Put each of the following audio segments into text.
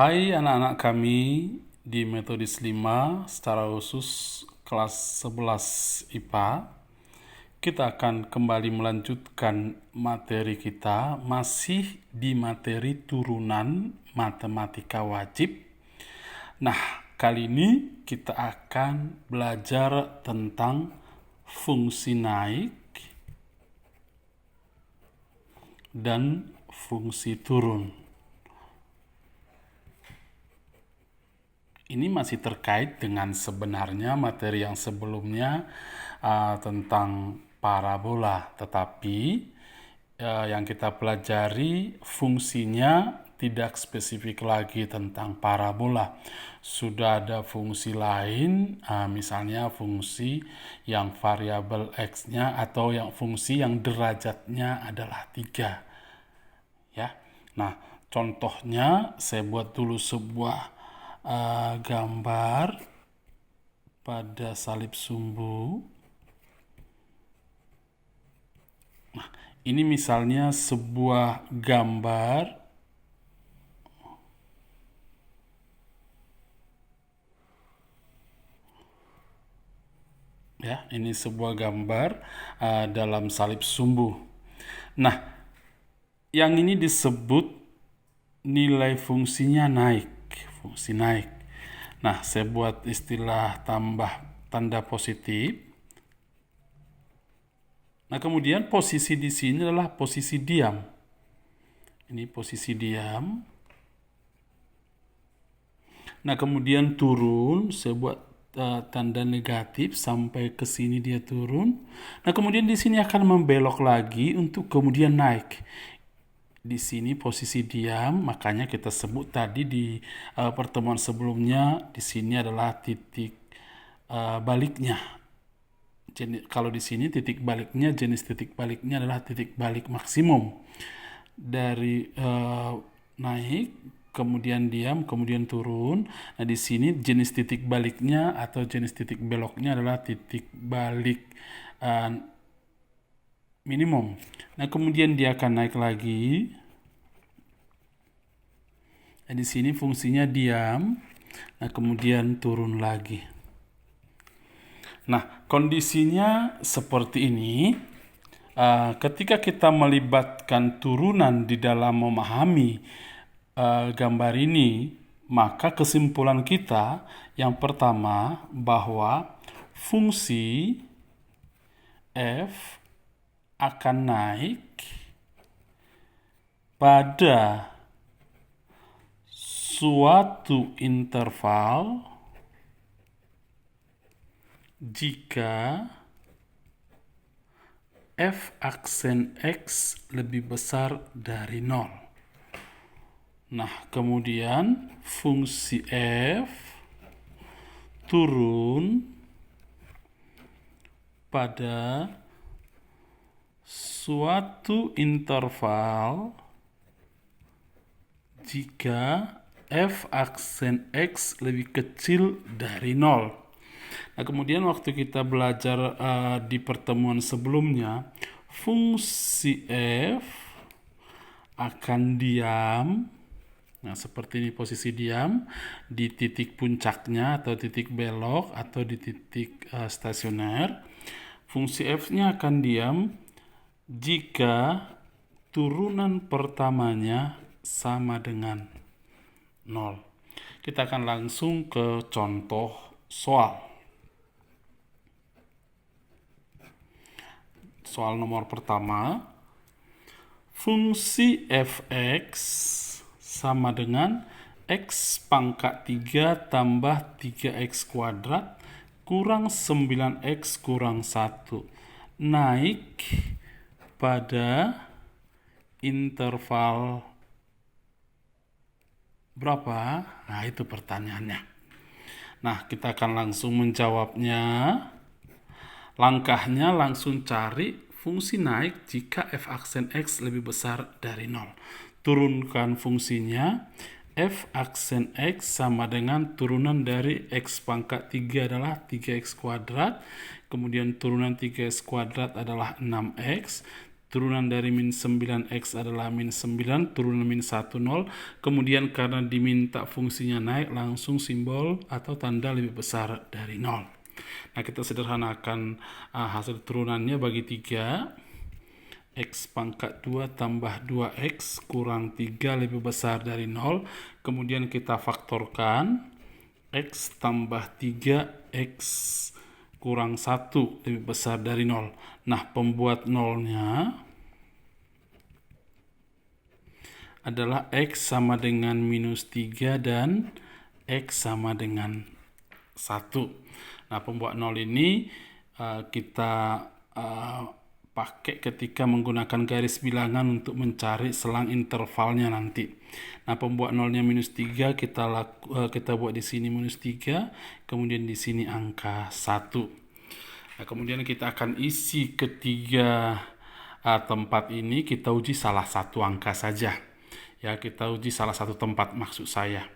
Hai anak-anak kami di Metodis 5, secara khusus kelas 11 IPA. Kita akan kembali melanjutkan materi kita, masih di materi turunan matematika wajib. Nah, kali ini kita akan belajar tentang fungsi naik dan fungsi turun. Ini masih terkait dengan sebenarnya materi yang sebelumnya tentang parabola, tetapi yang kita pelajari fungsinya tidak spesifik lagi tentang parabola. Sudah ada fungsi lain, misalnya fungsi yang variabel x-nya atau yang fungsi yang derajatnya adalah 3. Ya. Nah, contohnya saya buat dulu sebuah gambar pada salib sumbu. Nah, ini misalnya sebuah gambar ya, ini sebuah gambar dalam salib sumbu. Nah, yang ini disebut nilai fungsinya naik, fungsi naik. Nah, saya buat istilah tambah tanda positif. Nah, kemudian posisi di sini adalah posisi diam. Ini posisi diam. Nah, kemudian turun, saya buat tanda negatif sampai ke sini dia turun. Nah, kemudian di sini akan membelok lagi untuk kemudian naik. Di sini posisi diam, makanya kita sebut tadi di pertemuan sebelumnya, di sini adalah titik baliknya. Kalau di sini titik baliknya, jenis titik baliknya adalah titik balik maksimum. Dari naik, kemudian diam, kemudian turun. Nah, di sini jenis titik baliknya atau jenis titik beloknya adalah titik balik minimum. Nah, kemudian dia akan naik lagi. Nah, di sini fungsinya diam. Nah, kemudian turun lagi. Nah, kondisinya seperti ini. Ketika kita melibatkan turunan di dalam memahami gambar ini, maka kesimpulan kita yang pertama bahwa fungsi f akan naik pada suatu interval jika f aksen x lebih besar dari 0. Nah, kemudian fungsi f turun pada suatu interval jika f aksen x lebih kecil dari 0. Nah, kemudian waktu kita belajar di pertemuan sebelumnya, fungsi f akan diam. Nah, seperti ini posisi diam di titik puncaknya atau titik belok atau di titik stasioner. Fungsi f-nya akan diam jika turunan pertamanya sama dengan 0. Kita akan langsung ke contoh soal. Soal nomor pertama, fungsi fx sama dengan x pangkat 3 tambah 3x kuadrat kurang 9x kurang 1 naik pada interval berapa? Nah, itu pertanyaannya. Nah, kita akan langsung menjawabnya. Langkahnya langsung cari fungsi naik jika f aksen x lebih besar dari 0. Turunkan fungsinya. F aksen x sama dengan turunan dari x pangkat 3 adalah 3x kuadrat. Kemudian turunan 3x kuadrat adalah 6x. turunan dari min 9x adalah min 9, turunan min 1, 0. Kemudian karena diminta fungsinya naik, langsung simbol atau tanda lebih besar dari 0. Nah, kita sederhanakan hasil turunannya bagi 3. X pangkat 2 tambah 2x kurang 3 lebih besar dari 0. Kemudian kita faktorkan. X tambah 3x kurang 1 lebih besar dari 0. Nah, pembuat nolnya adalah X sama dengan minus 3 dan X sama dengan 1. Nah, pembuat nol ini kita pakai ketika menggunakan garis bilangan untuk mencari selang intervalnya nanti. Nah, pembuat nolnya minus 3 kita buat di sini minus 3, kemudian di sini angka 1. Nah, kemudian kita akan isi ketiga tempat ini, kita uji salah satu angka saja. Ya, kita uji salah satu tempat maksud saya.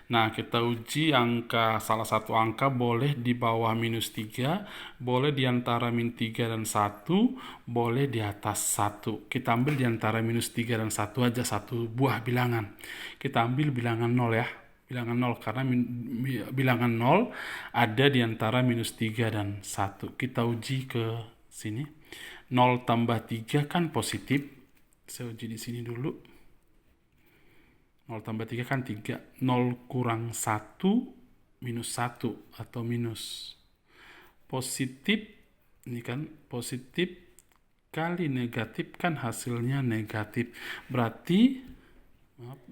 Nah, kita uji salah satu angka boleh di bawah minus 3, boleh di antara min 3 dan 1, boleh di atas 1. Kita ambil di antara minus 3 dan 1 aja, satu buah bilangan. Kita ambil bilangan 0 ya. Bilangan 0 karena bilangan 0 ada di antara minus 3 dan 1. Kita uji ke sini. 0 tambah 3 kan positif. Saya uji di sini dulu. 0 tambah 3 kan 3. 0 kurang 1 minus 1 atau minus. Positif, ini kan positif kali negatif kan hasilnya negatif. Berarti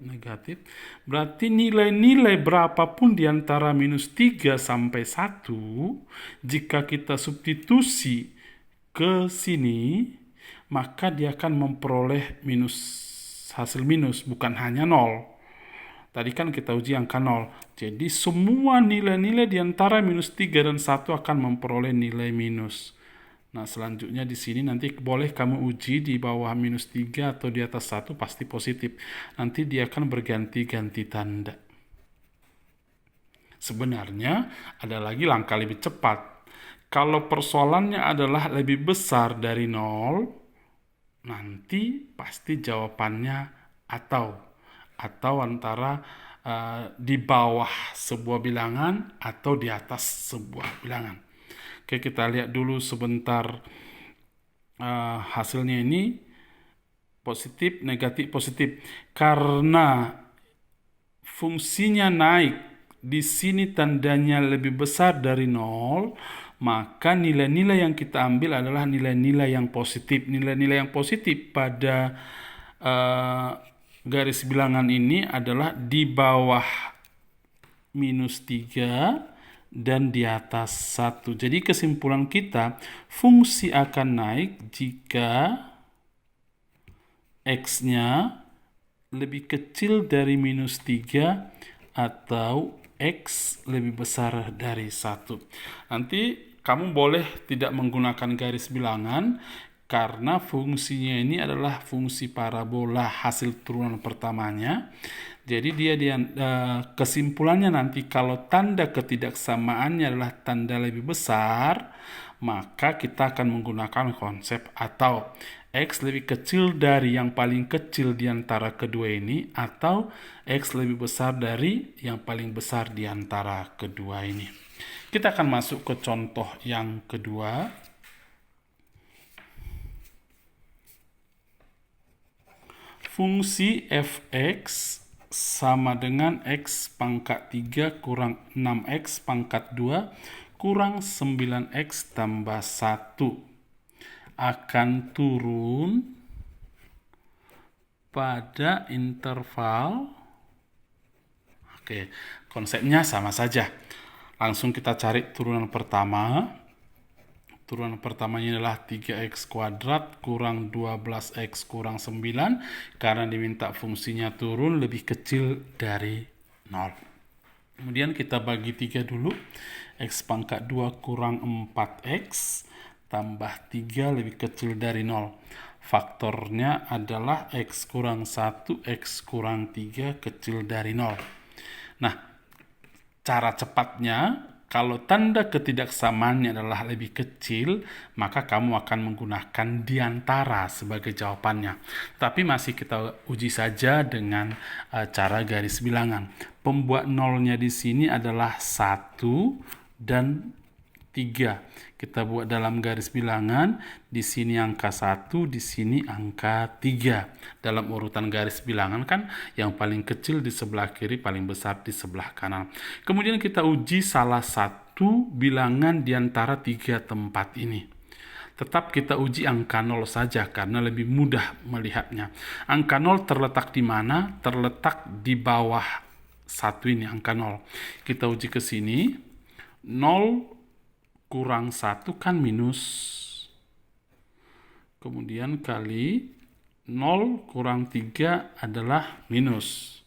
negatif. Berarti nilai-nilai berapapun di antara minus 3 sampai 1, jika kita substitusi ke sini, maka dia akan memperoleh hasil minus, bukan hanya 0. Tadi kan kita uji angka 0. Jadi semua nilai-nilai di antara minus 3 dan 1 akan memperoleh nilai minus. Nah, selanjutnya di sini nanti boleh kamu uji di bawah minus 3 atau di atas 1 pasti positif. Nanti dia akan berganti-ganti tanda. Sebenarnya ada lagi langkah lebih cepat. Kalau persoalannya adalah lebih besar dari 0, nanti pasti jawabannya atau antara di bawah sebuah bilangan atau di atas sebuah bilangan. Oke, kita lihat dulu sebentar hasilnya ini. Positif, negatif, positif. Karena fungsinya naik, di sini tandanya lebih besar dari 0, maka nilai-nilai yang kita ambil adalah nilai-nilai yang positif. Nilai-nilai yang positif pada garis bilangan ini adalah di bawah minus 3 dan di atas 1. Jadi kesimpulan kita, fungsi akan naik jika X-nya lebih kecil dari minus 3 atau X lebih besar dari 1. Nanti kamu boleh tidak menggunakan garis bilangan karena fungsinya ini adalah fungsi parabola hasil turunan pertamanya. Jadi kesimpulannya nanti kalau tanda ketidaksamaannya adalah tanda lebih besar, maka kita akan menggunakan konsep atau X lebih kecil dari yang paling kecil di antara kedua ini, atau X lebih besar dari yang paling besar di antara kedua ini. Kita akan masuk ke contoh yang kedua. Fungsi fx sama dengan x pangkat 3 kurang 6x pangkat 2 kurang 9x tambah 1 akan turun pada interval. Oke, konsepnya sama saja. Langsung kita cari turunan pertama. Turunan pertamanya adalah 3x kuadrat kurang 12x kurang 9 karena diminta fungsinya turun lebih kecil dari 0. Kemudian kita bagi 3 dulu. X pangkat 2 kurang 4x tambah 3 lebih kecil dari 0. Faktornya adalah x kurang 1, x kurang 3 kecil dari 0. Nah, cara cepatnya kalau tanda ketidaksamaannya adalah lebih kecil, maka kamu akan menggunakan diantara sebagai jawabannya. Tapi masih kita uji saja dengan cara garis bilangan. Pembuat nolnya di sini adalah 1 dan 3. Kita buat dalam garis bilangan, di sini angka 1, di sini angka 3. Dalam urutan garis bilangan kan yang paling kecil di sebelah kiri, paling besar di sebelah kanan. Kemudian kita uji salah satu bilangan di antara 3 tempat ini. Tetap kita uji angka 0 saja karena lebih mudah melihatnya. Angka 0 terletak di mana? Terletak di bawah 1 ini, angka 0. Kita uji ke sini. 0 kurang 1 kan minus. Kemudian kali 0 kurang 3 adalah minus.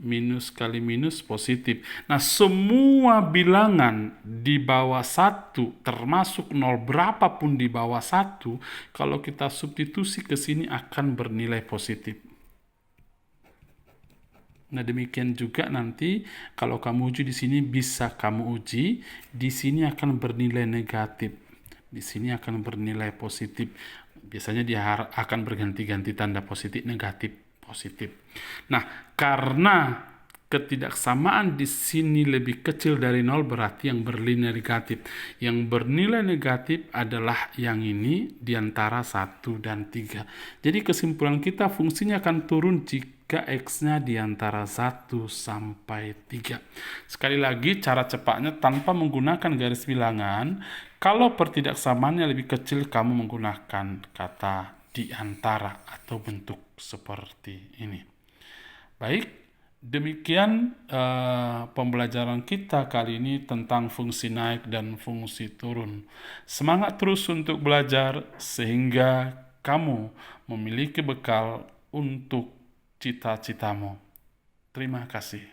Minus kali minus positif. Nah, semua bilangan di bawah 1, termasuk 0 berapapun di bawah 1, kalau kita substitusi ke sini akan bernilai positif. Nah, demikian juga nanti kalau kamu uji di sini bisa kamu uji, di sini akan bernilai negatif. Di sini akan bernilai positif. Biasanya dia akan berganti-ganti tanda positif, negatif, positif. Nah, karena ketidaksamaan di sini lebih kecil dari 0 berarti yang bernilai negatif. Yang bernilai negatif adalah yang ini di antara 1 dan 3. Jadi kesimpulan kita fungsinya akan turun jika X-nya di antara 1 sampai 3. Sekali lagi cara cepatnya tanpa menggunakan garis bilangan. Kalau pertidaksamaannya lebih kecil, kamu menggunakan kata di antara atau bentuk seperti ini. Baik, demikian pembelajaran kita kali ini tentang fungsi naik dan fungsi turun. Semangat terus untuk belajar sehingga kamu memiliki bekal untuk cita-citamu. Terima kasih.